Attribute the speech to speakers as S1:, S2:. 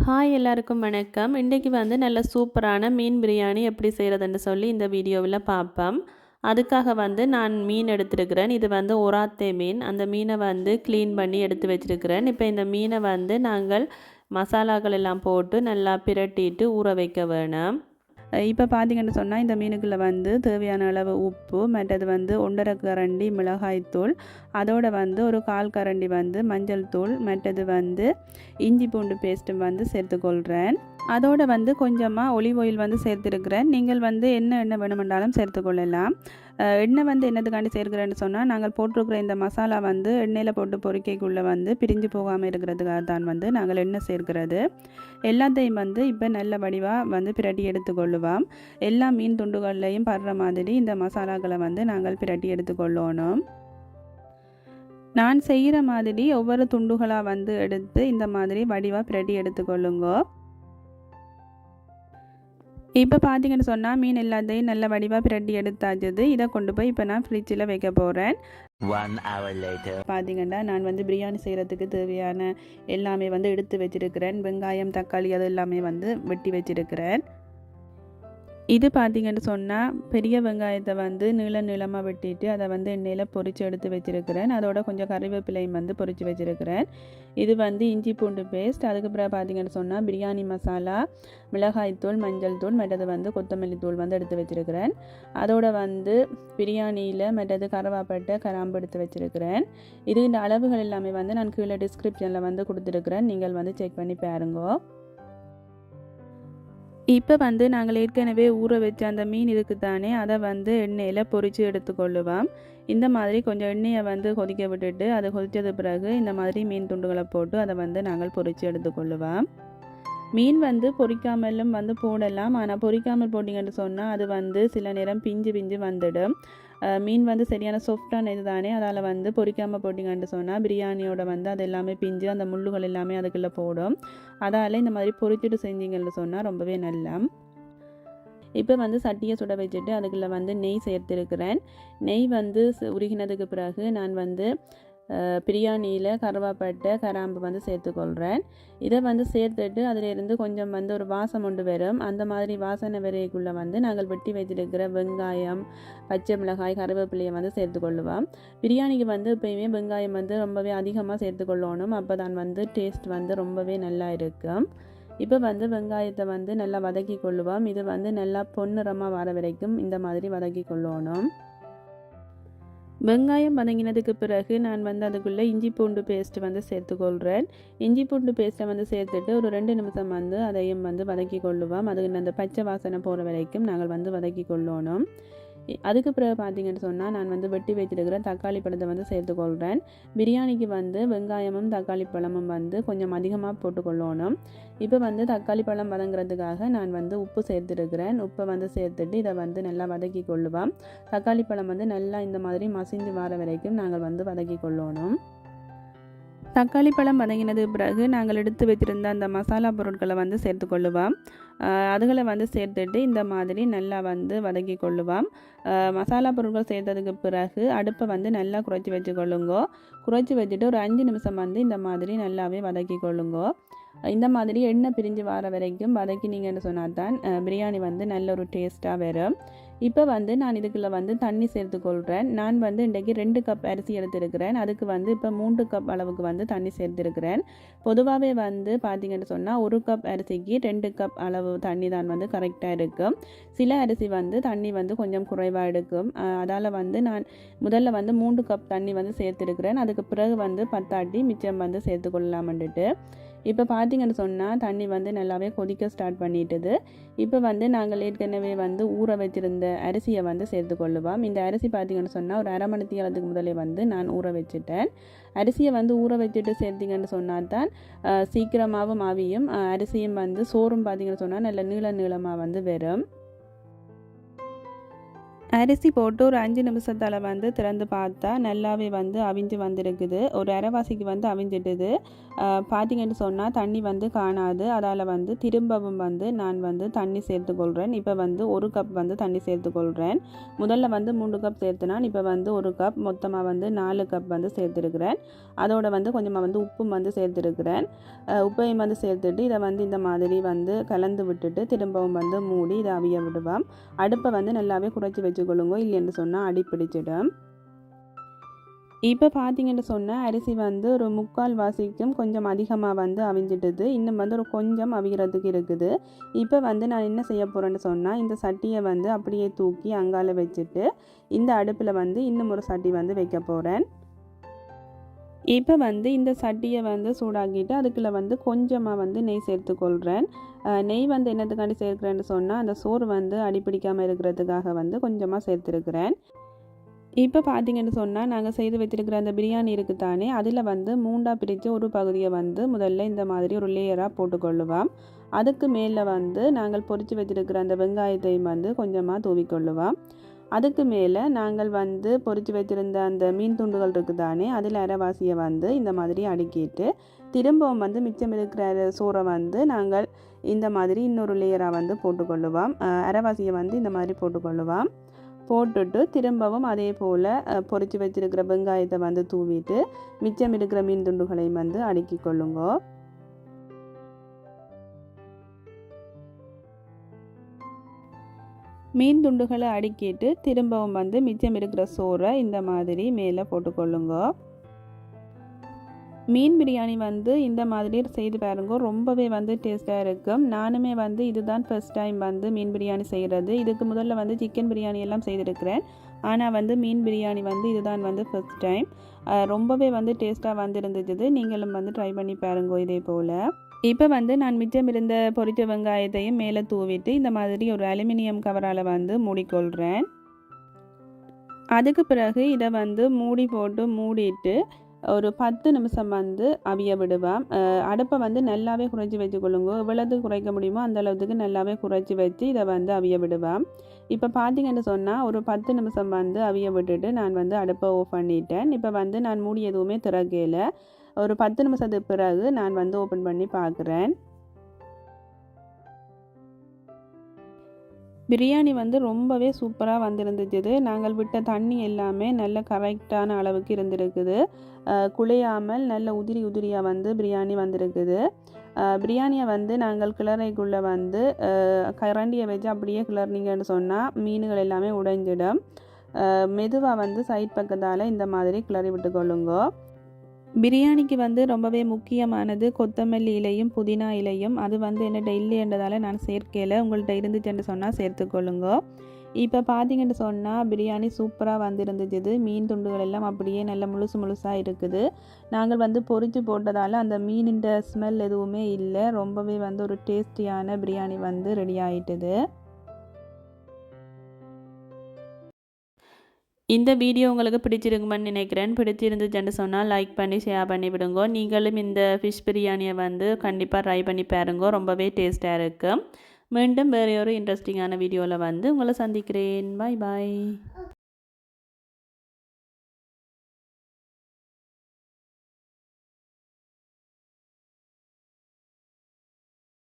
S1: Hi எல்லாருக்கும் வணக்கம். இன்றைக்கி வந்து நல்ல சூப்பரான மீன் பிரியாணி எப்படி செய்கிறதுன்னு சொல்லி இந்த வீடியோவில் பார்ப்போம். அதுக்காக வந்து நான் மீன் எடுத்துருக்கிறேன். இது வந்து ஒராத்தே மீன். அந்த மீனை வந்து க்ளீன் பண்ணி எடுத்து வச்சுருக்கிறேன். இப்போ இந்த மீனை வந்து நாங்கள் மசாலாக்கள் எல்லாம் போட்டு நல்லா பிரட்டிட்டு ஊற வைக்க வேணும். இப்போ பார்த்தீங்கன்னு சொன்னால் இந்த மீனுக்குள்ளே வந்து தேவையான அளவு உப்பு, மற்றது வந்து 1½ கரண்டி மிளகாய்த்தூள், அதோட வந்து ஒரு 1/4 கரண்டி வந்து மஞ்சள் தூள், மற்றது வந்து இஞ்சி பூண்டு பேஸ்ட்டும் வந்து சேர்த்துக்கொள்கிறேன். அதோட வந்து கொஞ்சமாக ஒலிவ் ஆயில் வந்து சேர்த்துருக்கிறேன். நீங்கள் வந்து எண்ணெய் வேணுமென்றாலும் சேர்த்துக்கொள்ளலாம். எண்ணெய் வந்து என்னதுக்காண்டி சேர்க்கிறேன்னு சொன்னால், நாங்கள் போட்டிருக்கிற இந்த மசாலா வந்து எண்ணெயில் போட்டு பொரிக்கைக்குள்ளே வந்து பிரிஞ்சு போகாமல் இருக்கிறதுக்காக தான் வந்து நாங்கள் எண்ணெய் சேர்க்கிறது. எல்லாத்தையும் வந்து இப்போ நல்ல வடிவாக வந்து பிரட்டி எடுத்துக்கொள்ளுவோம். எல்லா மீன் துண்டுகள்லையும் படுற மாதிரி இந்த மசாலாக்களை வந்து நாங்கள் பிரட்டி எடுத்துக்கொள்ளணும். நான் செய்கிற மாதிரி ஒவ்வொரு துண்டுகளாக வந்து எடுத்து இந்த மாதிரி வடிவாக பிரட்டி எடுத்துக்கொள்ளுங்க. இப்போ பார்த்தீங்கன்னு சொன்னால் மீன் எல்லாத்தையும் நல்ல வடிவாக பிரட்டி எடுத்தாச்சுது. இதை கொண்டு போய் இப்போ நான் ஃப்ரிட்ஜில் வைக்க போகிறேன்.
S2: 1 hour later.
S1: பார்த்தீங்கன்னா நான் வந்து பிரியாணி செய்கிறதுக்கு தேவையான எல்லாமே வந்து எடுத்து வச்சுருக்கிறேன். வெங்காயம், தக்காளி அது எல்லாமே வந்து வெட்டி வச்சுருக்கிறேன். இது பார்த்தீங்கன்னு சொன்னால் பெரிய வெங்காயத்தை வந்து நீளமாக வெட்டிட்டு அதை வந்து எண்ணெயில் பொரித்து எடுத்து வச்சுருக்கிறேன். அதோட கொஞ்சம் கறிவேப்பிலையும் வந்து பொரித்து வச்சுருக்கிறேன். இது வந்து இஞ்சி பூண்டு பேஸ்ட், அதுக்கப்புறம் பார்த்தீங்கன்னு சொன்னால் பிரியாணி மசாலா, மிளகாய்த்தூள், மஞ்சள் தூள், மற்றது வந்து கொத்தமல்லி தூள் வந்து எடுத்து வச்சுருக்கிறேன். அதோட வந்து பிரியாணியில் மற்றது கருவேப்பிலை, கிராம்பு எடுத்து வச்சுருக்கிறேன். இது இந்த அளவுகள் எல்லாமே வந்து நான் கீழே டிஸ்கிரிப்ஷனில் வந்து கொடுத்துருக்குறேன். நீங்கள் வந்து செக் பண்ணி பாருங்க. இப்போ வந்து நாங்கள் ஏற்கனவே ஊற வச்ச அந்த மீன் இருக்குது தானே, அதை வந்து எண்ணெயில் பொரித்து எடுத்துக்கொள்ளுவோம். இந்த மாதிரி கொஞ்சம் எண்ணெயை வந்து கொதிக்க விட்டுட்டு அதை கொதித்தது பிறகு இந்த மாதிரி மீன் துண்டுகளை போட்டு அதை வந்து நாங்கள் பொரித்து எடுத்துக்கொள்ளுவோம். மீன் வந்து பொரிக்காமலும் வந்து போடலாம். ஆனால் பொரிக்காமல் போட்டிங்கன்னு சொன்னால் அது வந்து சில நேரம் பிஞ்சு வந்துடும். மீன் வந்து சரியான சாஃப்டான இது தானே, அதால் வந்து பொரிக்காமல் போட்டிங்கன்னு சொன்னால் பிரியாணியோட வந்து அது எல்லாமே பிஞ்சு அந்த முள்ளுகள் எல்லாமே அதுக்குள்ளே போடும். அதால் இந்த மாதிரி பொரிச்சிட்டு செஞ்சிங்கன்னு சொன்னால் ரொம்பவே நல்லா. இப்போ வந்து சட்டியை சுட வச்சுட்டு அதுக்குள்ளே வந்து நெய் சேர்த்துருக்கிறேன். நெய் வந்து உருகினதுக்கு பிறகு நான் வந்து பிரியாணியில் கருவேப்பிலை, கிராம்பு வந்து சேர்த்துக்கொள்கிறேன். இதை வந்து சேர்த்துட்டு அதிலிருந்து கொஞ்சம் வந்து ஒரு வாசம் கொண்டு வரும். அந்த மாதிரி வாசனை வரைக்குள்ளே வந்து நாங்கள் வெட்டி வச்சிருக்கிற வெங்காயம், பச்சை மிளகாய், கருவேப்பிலையை வந்து சேர்த்துக்கொள்ளுவோம். பிரியாணிக்கு வந்து எப்பயுமே வெங்காயம் வந்து ரொம்பவே அதிகமாக சேர்த்துக்கொள்ளணும். அப்போ தான் வந்து டேஸ்ட் வந்து ரொம்பவே நல்லா இருக்கும். இப்போ வந்து வெங்காயத்தை வந்து நல்லா வதக்கி கொள்ளுவோம். இது வந்து நல்லா பொன்னிறமாக வர வரைக்கும் இந்த மாதிரி வதக்கி கொள்ளணும். வெங்காயம் வதங்கினதுக்கு பிறகு நான் வந்து அதுக்குள்ளே இஞ்சி பூண்டு பேஸ்ட்டு வந்து சேர்த்துக்கொள்கிறேன். இஞ்சி பூண்டு பேஸ்ட்டை வந்து சேர்த்துட்டு ஒரு 2 நிமிஷம் வந்து அதையும் வந்து வதக்கி கொள்ளுவோம். அதுக்கு அந்த பச்சை வாசனை போகிற வரைக்கும் நாங்கள் வந்து வதக்கி கொள்ளணும். அதுக்கு பிறகு பார்த்தீங்கன்னு சொன்னால் நான் வந்து வெட்டி வச்சிருக்கிற தக்காளி பழத்தை வந்து சேர்த்துக்கொள்கிறேன். பிரியாணிக்கு வந்து வெங்காயமும் தக்காளி பழமும் வந்து கொஞ்சம் அதிகமாக போட்டுக்கொள்ளணும். இப்போ வந்து தக்காளி பழம் வதங்குறதுக்காக நான் வந்து உப்பு சேர்த்துருக்கிறேன். உப்பை வந்து சேர்த்துட்டு இதை வந்து நல்லா வதக்கி கொள்ளுவோம். தக்காளி பழம் வந்து நல்லா இந்த மாதிரி மசிஞ்சு வர வரைக்கும் நாங்கள் வந்து வதக்கி கொள்ளணும். தக்காளி பழம் வதங்கினது பிறகு நாங்கள் எடுத்து வச்சுருந்த அந்த மசாலா பொருட்களை வந்து சேர்த்துக்கொள்ளுவோம். அதுகளை வந்து சேர்த்துட்டு இந்த மாதிரி நல்லா வந்து வதக்கி கொள்ளுவோம். மசாலா பொருட்கள் சேர்த்ததுக்கு பிறகு அடுப்பை வந்து நல்லா குறைச்சி வச்சுக்கொள்ளுங்கோ. குறைச்சி வச்சுட்டு ஒரு 5 நிமிஷம் வந்து இந்த மாதிரி நல்லாவே வதக்கி கொள்ளுங்கோ. இந்த மாதிரி எண்ணெய் பிரிஞ்சு வர வரைக்கும் வதக்கினீங்கன்னு சொன்னால் தான் பிரியாணி வந்து நல்ல ஒரு டேஸ்ட்டாக வரும். இப்போ வந்து நான் இதுக்குள்ளே வந்து தண்ணி சேர்த்துக்கொள்கிறேன். நான் வந்து இன்றைக்கி 2 கப் அரிசி எடுத்துருக்கிறேன். அதுக்கு வந்து இப்போ 3 கப் அளவுக்கு வந்து தண்ணி சேர்த்துருக்கிறேன். பொதுவாகவே வந்து பார்த்திங்கன்னு சொன்னால் 1 கப் அரிசிக்கு 2 கப் அளவு தண்ணி தான் வந்து கரெக்டாக இருக்கும். சில அரிசி வந்து தண்ணி வந்து கொஞ்சம் குறைவாக எடுக்கும். அதால் வந்து நான் முதல்ல வந்து 3 கப் தண்ணி வந்து சேர்த்துருக்கிறேன். அதுக்கு பிறகு வந்து பத்தாட்டி மிச்சம் வந்து சேர்த்துக்கொள்ளலாம்ன்ட்டு. இப்போ பார்த்திங்கன்னு சொன்னால் தண்ணி வந்து நல்லாவே கொதிக்க ஸ்டார்ட் பண்ணிட்டுது. இப்போ வந்து நாங்கள் ஏற்கனவே வந்து ஊற வச்சுருந்த அரிசியை வந்து சேர்த்துக்கொள்ளுவோம். இந்த அரிசி பார்த்திங்கன்னு சொன்னால் ஒரு 1/2 மணி நேரத்துக்கு முதலே வந்து நான் ஊற வச்சுட்டேன். அரிசியை வந்து ஊற வச்சுட்டு சேர்த்திங்கன்னு சொன்னால் தான் சீக்கிரமாகவும் ஆவியும் அரிசியும் வந்து சோறும் பார்த்திங்கன்னு சொன்னால் நல்ல நீளமாக வந்து வரும். அரிசி போட்டு ஒரு 5 நிமிஷத்தால் வந்து திறந்து பார்த்தா நல்லாவே வந்து அவிஞ்சு வந்திருக்குது. ஒரு அரைவாசிக்கு வந்து அவிஞ்சிட்டுது. பார்த்தீங்கன்னு சொன்னால் தண்ணி வந்து காணாது. அதால் வந்து திரும்பவும் வந்து நான் வந்து தண்ணி சேர்த்துக்கொள்கிறேன். இப்போ வந்து 1 கப் வந்து தண்ணி சேர்த்துக்கொள்கிறேன். முதல்ல வந்து 3 கப் சேர்த்துனான். இப்போ வந்து 1 கப் மொத்தமாக வந்து 4 கப் வந்து சேர்த்துருக்கிறேன். அதோட வந்து கொஞ்சமாக வந்து உப்பும் வந்து சேர்த்துருக்கிறேன். உப்பையும் வந்து சேர்த்துட்டு இதை வந்து இந்த மாதிரி வந்து கலந்து விட்டுட்டு திரும்பவும் வந்து மூடி இதை அவிய விடுவோம். அடுப்பை வந்து நல்லாவே குறைச்சி வச்சுக்கொள்ளுங்க, இல்லைன்னு சொன்னால் அடி பிடிச்சிடும். இப்போ பார்த்தீங்கன்னு சொன்னால் அரிசி வந்து ஒரு 3/4 வாசிக்கும் கொஞ்சம் அதிகமாக வந்து அவிஞ்சிட்டுது. இன்னும் வந்து ஒரு கொஞ்சம் அவிகிறதுக்கு இருக்குது. இப்போ வந்து நான் என்ன செய்ய போகிறேன்னு சொன்னால் இந்த சட்டியை வந்து அப்படியே தூக்கி அங்கால வச்சுட்டு இந்த அடுப்பில் வந்து இன்னும் ஒரு சட்டி வந்து வைக்க போகிறேன். இப்போ வந்து இந்த சட்டியை வந்து சூடாக்கிட்டு அதுக்குள்ளே வந்து கொஞ்சமாக வந்து நெய் சேர்த்துக்கொள்கிறேன். நெய் வந்து என்னத்துக்காண்டி சேர்க்குறேன்னு சொன்னால் அந்த சோறு வந்து அடிப்பிடிக்காமல் இருக்கிறதுக்காக வந்து கொஞ்சமாக சேர்த்துருக்குறேன். இப்போ பார்த்தீங்கன்னு சொன்னால் நாங்கள் செய்து வச்சுருக்கிற அந்த பிரியாணி இருக்குது தானே, அதில் வந்து 3ஆக பிரித்து ஒரு பகுதியை வந்து முதல்ல இந்த மாதிரி ஒரு லேயராக போட்டுக்கொள்ளுவோம். அதுக்கு மேலே வந்து நாங்கள் பொரித்து வச்சுருக்கிற அந்த வெங்காயத்தையும் வந்து கொஞ்சமாக தூவிக்கொள்ளுவோம். அதுக்கு மேலே நாங்கள் வந்து பொரித்து வச்சுருந்த அந்த மீன் துண்டுகள் இருக்குது தானே, அதில் அரைவாசியை வந்து இந்த மாதிரி அடுக்கிட்டு திரும்பவும் வந்து மிச்சம் இருக்கிற சோறை வந்து நாங்கள் இந்த மாதிரி இன்னொரு லேயராக வந்து போட்டுக்கொள்ளுவோம். அரைவாசியை வந்து இந்த மாதிரி போட்டுக்கொள்ளுவோம். போட்டுட்டு திரும்பவும் அதே போல் பொரித்து வச்சுருக்கிற வெங்காயத்தை வந்து தூவிட்டு மிச்சம் இருக்கிற மீன் துண்டுகளையும் வந்து அடுக்கி கொள்ளுங்க. மீன் துண்டுகளை அடுக்கிட்டு திரும்பவும் வந்து மிச்சம் இருக்கிற சோறை இந்த மாதிரி மேலே போட்டுக்கொள்ளுங்க. மீன் பிரியாணி வந்து இந்த மாதிரி செய்து பாருங்க, ரொம்பவே வந்து டேஸ்ட்டாக இருக்கும். நானுமே வந்து இதுதான் ஃபர்ஸ்ட் டைம் வந்து மீன் பிரியாணி செய்கிறது. இதுக்கு முதல்ல வந்து சிக்கன் பிரியாணி எல்லாம் செய்திருக்கிறேன். ஆனால் வந்து மீன் பிரியாணி வந்து இதுதான் வந்து ஃபர்ஸ்ட் டைம். ரொம்பவே வந்து டேஸ்ட்டாக வந்து இருந்துச்சு. நீங்களும் வந்து ட்ரை பண்ணி பாருங்க இதே போல். இப்போ வந்து நான் மிச்சம் இருந்த பொரித்த வெங்காயத்தையும் மேலே தூவிட்டு இந்த மாதிரி ஒரு அலுமினியம் கவரால் வந்து மூடிக்கொள்கிறேன். அதுக்கு பிறகு இதை வந்து மூடி போட்டு மூடிட்டு ஒரு 10 நிமிஷம் வந்து அவிய விடுவேன். அடுப்பை வந்து நல்லாவே குறைச்சி வச்சுக்கொள்ளுங்க. எவ்வளவு குறைக்க முடியுமோ அந்த அளவுக்கு நல்லாவே குறைச்சி வச்சு இதை வந்து அவிய விடுவேன். இப்போ பார்த்தீங்கன்னு சொன்னால் ஒரு 10 நிமிஷம் வந்து அவிய விட்டுட்டு நான் வந்து அடுப்பை ஆஃப் பண்ணிட்டேன். இப்போ வந்து நான் மூடி எதுவுமே திறக்கல. ஒரு 10 நிமிஷத்துக்கு பிறகு நான் வந்து ஓப்பன் பண்ணி பார்க்குறேன். பிரியாணி வந்து ரொம்பவே சூப்பராக வந்திருந்துச்சு. நாங்கள் விட்ட தண்ணி எல்லாமே நல்ல கரெக்டான அளவுக்கு இருந்திருக்குது. குழையாமல் நல்ல உதிரி உதிரியாக வந்து பிரியாணி வந்திருக்குது. பிரியாணியை வந்து நாங்கள் கிளறைக்குள்ளே வந்து கரண்டியை வச்சு அப்படியே கிளறினீங்கன்னு சொன்னால் மீன்கள் எல்லாமே உடைஞ்சிடும். மெதுவாக வந்து சைட் பக்கத்தால் இந்த மாதிரி கிளறி விட்டுக்கொள்ளுங்க. பிரியாணிக்கு வந்து ரொம்பவே முக்கியமானது கொத்தமல்லி இலையும் புதினா இலையும். அது வந்து என்னட்ட இல்லைன்றதால நான் சேர்க்கல. உங்கள்கிட்ட இருந்துச்சுன்னு சொன்னால் சேர்த்துக்கொள்ளுங்க. இப்போ பார்த்தீங்கன்னு சொன்னால் பிரியாணி சூப்பராக வந்துருந்துச்சு. மீன் துண்டுகள் எல்லாம் அப்படியே நல்ல முழுசாக இருக்குது. நாங்கள் வந்து பொரித்து போட்டதால் அந்த மீனின் ஸ்மெல் எதுவுமே இல்லை. ரொம்பவே வந்து ஒரு டேஸ்டியான பிரியாணி வந்து ரெடி ஆகிட்டுது. இந்த வீடியோ உங்களுக்கு பிடிச்சிருக்குமென்னு நினைக்கிறேன். பிடிச்சிருந்துச்சுன்னு சொன்னால் லைக் பண்ணி ஷேர் பண்ணி விடுங்க. நீங்களும் இந்த ஃபிஷ் பிரியாணியை வந்து கண்டிப்பாக ட்ரை பண்ணி பாருங்க. ரொம்பவே டேஸ்ட்டாக இருக்கும். மீண்டும் வேறு ஒரு இன்ட்ரெஸ்டிங்கான வீடியோவில் வந்து உங்களை சந்திக்கிறேன். பாய் பாய்.